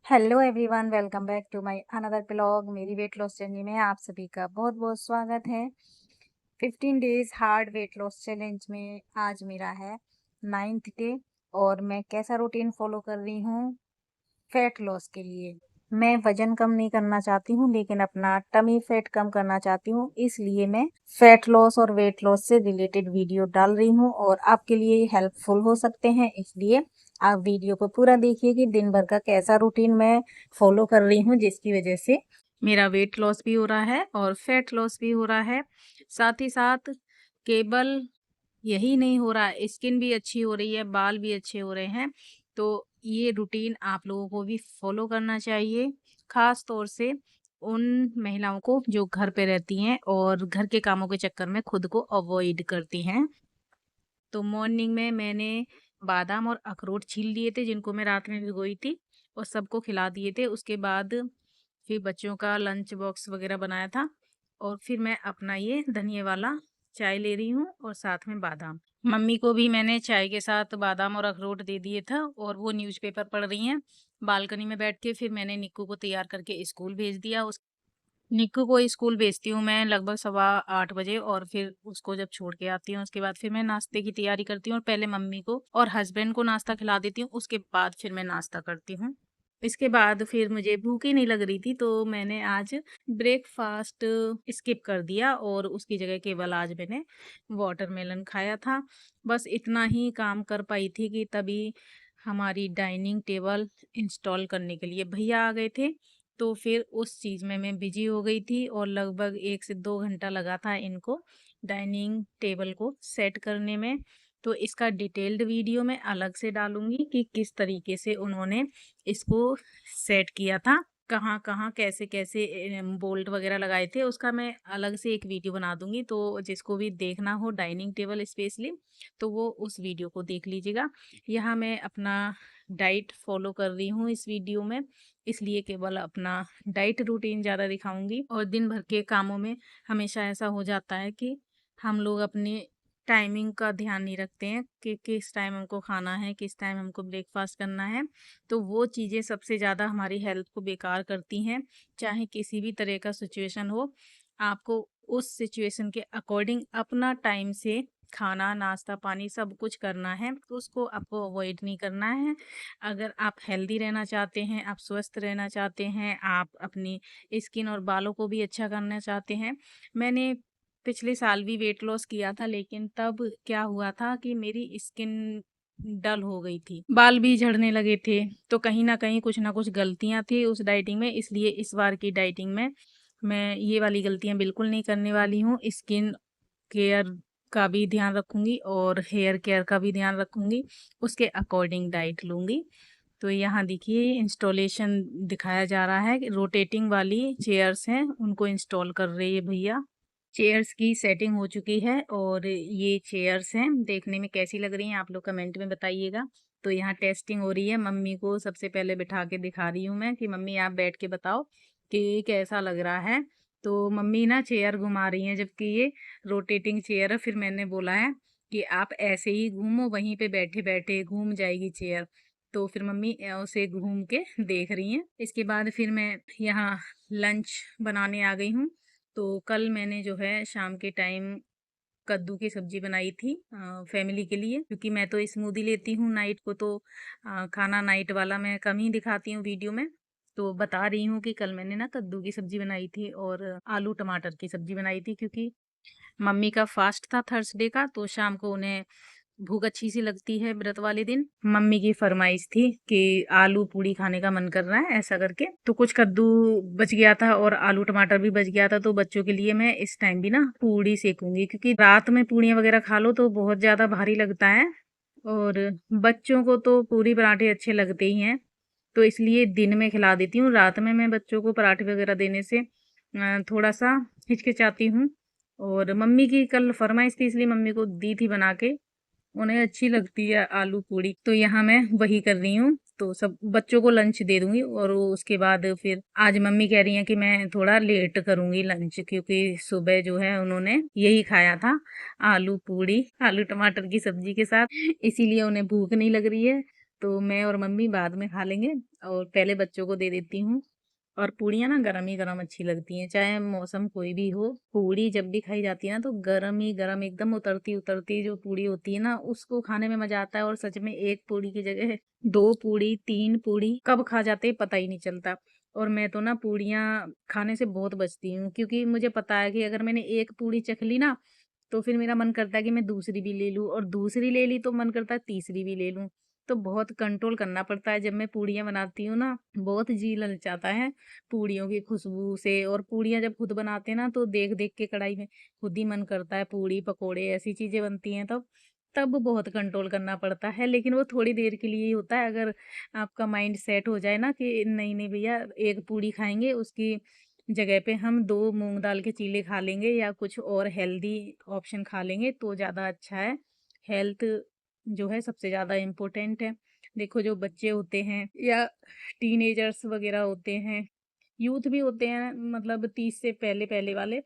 Hello everyone, welcome back to my another blog. मेरी weight loss journey में आप सभी का बहुत बहुत स्वागत है। 15 days hard weight loss challenge में आज मेरा है 9th डे और मैं कैसा रूटीन फॉलो कर रही हूँ फैट लॉस के लिए। मैं वजन कम नहीं करना चाहती हूँ, लेकिन अपना टमी फैट कम करना चाहती हूँ। इसलिए मैं फैट लॉस और वेट लॉस से रिलेटेड वीडियो डाल रही हूँ और आपके लिए हेल्पफुल हो सकते हैं। इसलिए आप वीडियो को पूरा देखिए कि दिन भर का कैसा रूटीन मैं फॉलो कर रही हूँ, जिसकी वजह से मेरा वेट लॉस भी हो रहा है और फैट लॉस भी हो रहा है। साथ ही साथ केवल यही नहीं हो रहा, स्किन भी अच्छी हो रही है, बाल भी अच्छे हो रहे हैं। तो ये रूटीन आप लोगों को भी फॉलो करना चाहिए, खास तौर से उन महिलाओं को जो घर पे रहती हैं और घर के कामों के चक्कर में खुद को अवॉइड करती हैं। तो मॉर्निंग में मैंने बादाम और अखरोट छील लिए थे, जिनको मैं रात में भिगोई थी, और सबको खिला दिए थे। उसके बाद फिर बच्चों का लंच बॉक्स वगैरह बनाया था और फिर मैं अपना ये धनिया वाला चाय ले रही हूँ और साथ में बादाम। मम्मी को भी मैंने चाय के साथ बादाम और अखरोट दे दिए था और वो न्यूज़पेपर पढ़ रही हैं बालकनी में बैठ के। फिर मैंने निक्कू को तैयार करके स्कूल भेज दिया। निक्कू को स्कूल भेजती हूँ मैं लगभग 8:15 बजे, और फिर उसको जब छोड़ के आती हूँ उसके बाद फिर मैं नाश्ते की तैयारी करती हूँ और पहले मम्मी को और हस्बैंड को नाश्ता खिला देती हूँ। उसके बाद फिर मैं नाश्ता करती हूँ। इसके बाद फिर मुझे भूख ही नहीं लग रही थी, तो मैंने आज ब्रेकफास्ट स्किप कर दिया और उसकी जगह केवल आज मैंने वाटरमेलन खाया था। बस इतना ही काम कर पाई थी कि तभी हमारी डाइनिंग टेबल इंस्टॉल करने के लिए भैया आ गए थे। तो फिर उस चीज़ में मैं बिजी हो गई थी और लगभग 1 से 2 घंटा लगा था इनको डाइनिंग टेबल को सेट करने में। तो इसका डिटेल्ड वीडियो मैं अलग से डालूंगी कि किस तरीके से उन्होंने इसको सेट किया था, कहाँ कहाँ कैसे कैसे बोल्ट वगैरह लगाए थे, उसका मैं अलग से एक वीडियो बना दूंगी। तो जिसको भी देखना हो डाइनिंग टेबल स्पेशली, तो वो उस वीडियो को देख लीजिएगा। यहाँ मैं अपना डाइट फॉलो कर रही हूँ इस वीडियो में, इसलिए केवल अपना डाइट रूटीन ज़्यादा दिखाऊंगी। और दिन भर के कामों में हमेशा ऐसा हो जाता है कि हम लोग अपनी टाइमिंग का ध्यान नहीं रखते हैं कि किस टाइम हमको खाना है, किस टाइम हमको ब्रेकफास्ट करना है। तो वो चीज़ें सबसे ज़्यादा हमारी हेल्थ को बेकार करती हैं। चाहे किसी भी तरह का सिचुएशन हो, आपको उस सिचुएशन के अकॉर्डिंग अपना टाइम से खाना नाश्ता पानी सब कुछ करना है, तो उसको आपको अवॉइड नहीं करना है। अगर आप हेल्दी रहना चाहते हैं, आप स्वस्थ रहना चाहते हैं, आप अपनी स्किन और बालों को भी अच्छा करना चाहते हैं। मैंने पिछले साल भी वेट लॉस किया था, लेकिन तब क्या हुआ था कि मेरी स्किन डल हो गई थी, बाल भी झड़ने लगे थे। तो कहीं ना कहीं कुछ ना कुछ गलतियां थी उस डाइटिंग में, इसलिए इस बार की डाइटिंग में मैं ये वाली गलतियां बिल्कुल नहीं करने वाली हूँ। स्किन केयर का भी ध्यान रखूंगी और हेयर केयर का भी ध्यान रखूंगी, उसके अकॉर्डिंग डाइट लूंगी। तो यहाँ देखिए इंस्टॉलेशन दिखाया जा रहा है, रोटेटिंग वाली चेयर्स हैं उनको इंस्टॉल कर रहे हैं भैया। चेयर्स की सेटिंग हो चुकी है और ये चेयर्स हैं, देखने में कैसी लग रही हैं आप लोग कमेंट में बताइएगा। तो यहाँ टेस्टिंग हो रही है, मम्मी को सबसे पहले बिठा के दिखा रही हूँ मैं कि मम्मी आप बैठ के बताओ कि कैसा लग रहा है। तो मम्मी ना चेयर घुमा रही हैं, जबकि ये रोटेटिंग चेयर है। फिर मैंने बोला है कि आप ऐसे ही घूमो, वहीं पे बैठे बैठे घूम जाएगी चेयर। तो फिर मम्मी उसे घूम के देख रही हैं। इसके बाद फिर मैं यहाँ लंच बनाने आ गई हूँ। तो कल मैंने जो है शाम के टाइम कद्दू की सब्जी बनाई थी फैमिली के लिए, क्योंकि मैं तो स्मूदी लेती हूँ नाइट को। तो खाना नाइट वाला मैं कम ही दिखाती हूँ वीडियो में। तो बता रही हूँ कि कल मैंने ना कद्दू की सब्जी बनाई थी और आलू टमाटर की सब्जी बनाई थी, क्योंकि मम्मी का फास्ट था थर्सडे का, तो शाम को उन्हें भूख अच्छी सी लगती है व्रत वाले दिन। मम्मी की फरमाइश थी कि आलू पूड़ी खाने का मन कर रहा है ऐसा करके। तो कुछ कद्दू बच गया था और आलू टमाटर भी बच गया था, तो बच्चों के लिए मैं इस टाइम भी ना पूड़ी सेकूंगी, क्योंकि रात में पूड़ियाँ वगैरह खा लो तो बहुत ज़्यादा भारी लगता है और बच्चों को तो पूरी पराठे अच्छे लगते ही हैं। तो इसलिए दिन में खिला देती हूँ, रात में मैं बच्चों को पराठे वगैरह देने से थोड़ा सा हिचकिचाती हूँ। और मम्मी की कल फरमाइश थी, इसलिए मम्मी को दी थी बना के, उन्हें अच्छी लगती है आलू पूड़ी। तो यहाँ मैं वही कर रही हूँ। तो सब बच्चों को लंच दे दूंगी और उसके बाद फिर आज मम्मी कह रही हैं कि मैं थोड़ा लेट करूंगी लंच, क्योंकि सुबह जो है उन्होंने यही खाया था, आलू पूड़ी आलू टमाटर की सब्जी के साथ, इसीलिए उन्हें भूख नहीं लग रही है। तो मैं और मम्मी बाद में खा लेंगे और पहले बच्चों को दे देती हूँ। और पूड़ियाँ ना गरम ही गरम अच्छी लगती हैं, चाहे मौसम कोई भी हो। पूड़ी जब भी खाई जाती है ना तो गरम ही गरम एकदम उतरती उतरती जो पूड़ी होती है ना उसको खाने में मजा आता है। और सच में एक पूड़ी की जगह 2 पूड़ी 3 पूड़ी कब खा जाते हैं पता ही नहीं चलता। और मैं तो ना पूड़ियाँ खाने से बहुत बचती हूँ, क्योंकि मुझे पता है कि अगर मैंने एक पूड़ी चख ली ना तो फिर मेरा मन करता है कि मैं दूसरी भी ले लूँ, और दूसरी ले ली तो मन करता है तीसरी भी ले लूँ। तो बहुत कंट्रोल करना पड़ता है जब मैं पूड़ियाँ बनाती हूँ ना, बहुत जी ललचाता है पूड़ियों की खुशबू से। और पूड़ियाँ जब खुद बनाते हैं ना तो देख-देख के कढ़ाई में खुद ही मन करता है, पूड़ी, पकोड़े ऐसी चीज़ें बनती हैं तब बहुत कंट्रोल करना पड़ता है। लेकिन वो थोड़ी देर के लिए ही होता है, अगर आपका माइंड सेट हो जाए ना कि नहीं, नहीं भैया 1 पूड़ी खाएँगे, उसकी जगह पे हम 2 मूँग दाल के चीले खा लेंगे या कुछ और हेल्दी ऑप्शन खा लेंगे तो ज़्यादा अच्छा है। हेल्थ जो है सबसे ज़्यादा इम्पोर्टेंट है। देखो जो बच्चे होते हैं या टीनेजर्स वग़ैरह होते हैं, यूथ भी होते हैं, मतलब 30 से पहले-पहले वाले,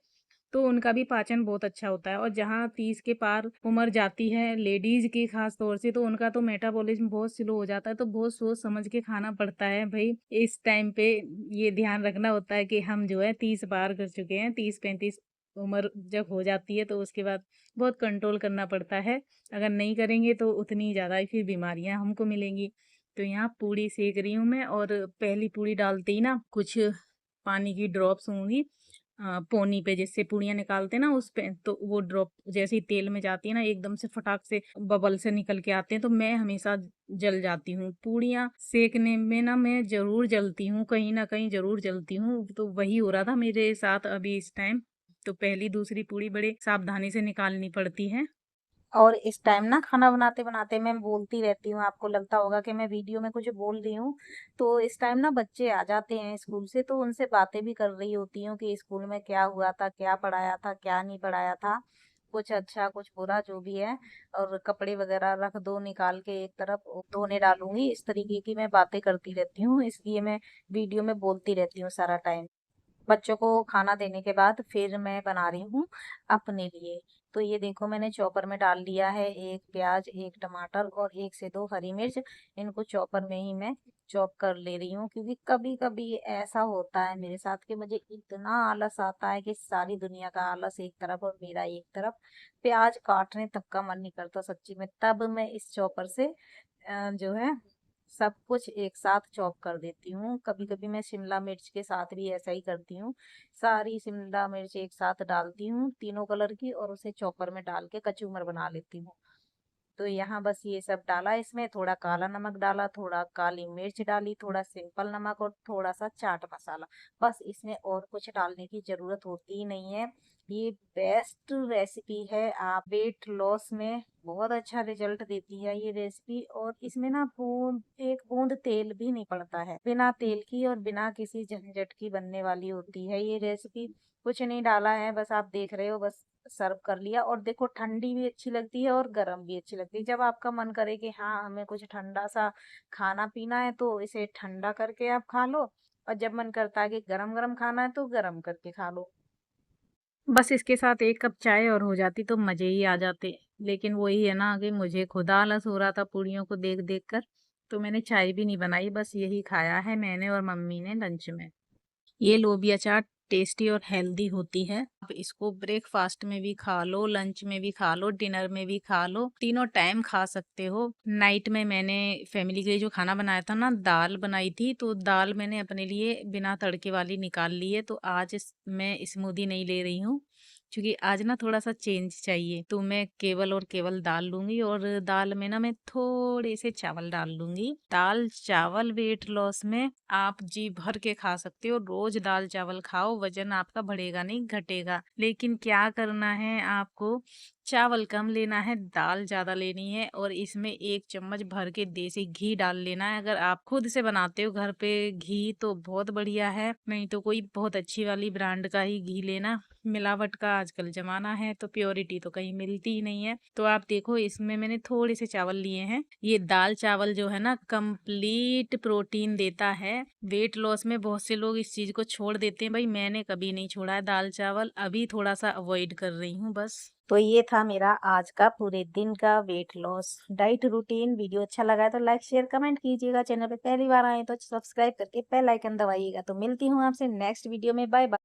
तो उनका भी पाचन बहुत अच्छा होता है। और जहाँ 30 के पार उम्र जाती है लेडीज़ की ख़ास तौर से, तो उनका तो मेटाबॉलिज़्म बहुत स्लो हो जाता है, तो बहुत सोच समझ के खाना पड़ता है भई। इस टाइम पे ये ध्यान रखना होता है कि हम जो है 30 पार कर चुके हैं, 30-35 उम्र जब हो जाती है तो उसके बाद बहुत कंट्रोल करना पड़ता है। अगर नहीं करेंगे तो उतनी ज़्यादा ही फिर बीमारियाँ हमको मिलेंगी। तो यहाँ पूड़ी सेक रही हूँ मैं, और पहली पूड़ी डालते ही ना कुछ पानी की ड्रॉप्स होंगी पोनी पे, जिससे पूड़ियाँ निकालते हैं ना उस पे, तो वो ड्रॉप जैसे ही तेल में जाती है ना एकदम से फटाक से बबल से निकल के आते हैं, तो मैं हमेशा जल जाती हूँ। पूड़ियाँ सेकने में ना मैं ज़रूर जलती हूँ, कहीं न कहीं ज़रूर जलती हूँ। तो वही हो रहा था मेरे साथ अभी इस टाइम। तो पहली दूसरी पूड़ी बड़े सावधानी से निकालनी पड़ती है। और इस टाइम ना खाना बनाते-बनाते मैं बोलती रहती हूँ, आपको लगता होगा कि मैं वीडियो में कुछ बोल रही हूँ। तो इस टाइम ना बच्चे आ जाते हैं स्कूल से, तो उनसे बातें भी कर रही होती हूँ कि स्कूल में क्या हुआ था, क्या पढ़ाया था, क्या नहीं पढ़ाया था। कुछ अच्छा, कुछ बुरा जो भी है। और कपड़े वगैरह रख दो निकाल के एक तरफ, धोने डालूँगी। इस तरीके की मैं बातें करती रहती हूँ, इसलिए मैं वीडियो में बोलती रहती हूँ सारा टाइम। बच्चों को खाना देने के बाद फिर मैं बना रही हूँ अपने लिए। तो ये देखो मैंने चॉपर में डाल लिया है 1 प्याज, 1 टमाटर और 1 से 2 हरी मिर्च। इनको चॉपर में ही मैं चॉप कर ले रही हूँ, क्योंकि कभी-कभी ऐसा होता है मेरे साथ कि मुझे इतना आलस आता है कि सारी दुनिया का आलस एक तरफ और मेरा एक तरफ। प्याज काटने तक का मन नहीं करता सच्ची में। तब मैं इस चॉपर से जो है सब कुछ एक साथ चॉप कर देती हूँ। कभी-कभी मैं शिमला मिर्च के साथ भी ऐसा ही करती हूँ। सारी शिमला मिर्च एक साथ डालती हूँ, तीनों कलर की, और उसे चॉपर में डाल के कचूमर बना लेती हूँ। तो यहाँ बस ये सब डाला, इसमें थोड़ा काला नमक डाला, थोड़ा काली मिर्च डाली, थोड़ा सिंपल नमक और थोड़ा सा चाट मसाला। बस इसमें और कुछ डालने की ज़रूरत होती ही नहीं है। ये बेस्ट रेसिपी है, आप वेट लॉस में बहुत अच्छा रिजल्ट देती है ये रेसिपी। और इसमें ना एक बूंद तेल भी नहीं पड़ता है, बिना तेल की और बिना किसी झंझट की बनने वाली होती है ये रेसिपी। कुछ नहीं डाला है, बस आप देख रहे हो, बस सर्व कर लिया। और देखो ठंडी भी अच्छी लगती है और गर्म भी अच्छी लगती है। जब आपका मन करे कि हाँ हमें कुछ ठंडा सा खाना पीना है तो इसे ठंडा करके आप खा लो, और जब मन करता है कि गरम गरम खाना है तो गरम करके खा लो। बस इसके साथ 1 कप चाय और हो जाती तो मज़े ही आ जाते। लेकिन वही है ना कि मुझे खुद आलस हो रहा था पूड़ियों को देख-देख कर, तो मैंने चाय भी नहीं बनाई, बस यही खाया है मैंने और मम्मी ने लंच में। ये लोबिया चाट टेस्टी और हेल्दी होती है। आप इसको ब्रेकफास्ट में भी खा लो, लंच में भी खा लो, डिनर में भी खा लो, तीनों टाइम खा सकते हो। नाइट में मैंने फैमिली के लिए जो खाना बनाया था ना, दाल बनाई थी, तो दाल मैंने अपने लिए बिना तड़के वाली निकाल ली है। तो आज मैं स्मूदी नहीं ले रही हूँ, क्योंकि आज ना थोड़ा सा चेंज चाहिए, तो मैं केवल और केवल दाल लूंगी। और दाल में ना मैं थोड़े से चावल डाल लूंगी। दाल चावल वेट लॉस में आप जी भर के खा सकते हो। रोज दाल चावल खाओ, वजन आपका बढ़ेगा नहीं घटेगा। लेकिन क्या करना है आपको, चावल कम लेना है, दाल ज़्यादा लेनी है, और इसमें 1 चम्मच भर के देसी घी डाल लेना है। अगर आप खुद से बनाते हो घर पे घी तो बहुत बढ़िया है, नहीं तो कोई बहुत अच्छी वाली ब्रांड का ही घी लेना। मिलावट का आजकल ज़माना है तो प्योरिटी तो कहीं मिलती ही नहीं है। तो आप देखो इसमें मैंने थोड़े से चावल लिए हैं। ये दाल चावल जो है ना कंप्लीट प्रोटीन देता है। वेट लॉस में बहुत से लोग इस चीज़ को छोड़ देते हैं, भाई मैंने कभी नहीं छोड़ा है दाल चावल, अभी थोड़ा सा अवॉइड कर रही हूँ बस। तो ये था मेरा आज का पूरे दिन का weight loss diet routine. Video अच्छा लगा है तो लाइक शेयर कमेंट कीजिएगा। चैनल पे पहली बार आए तो सब्सक्राइब करके बेल आइकन दबाइएगा। तो मिलती हूँ आपसे नेक्स्ट वीडियो में। Bye bye.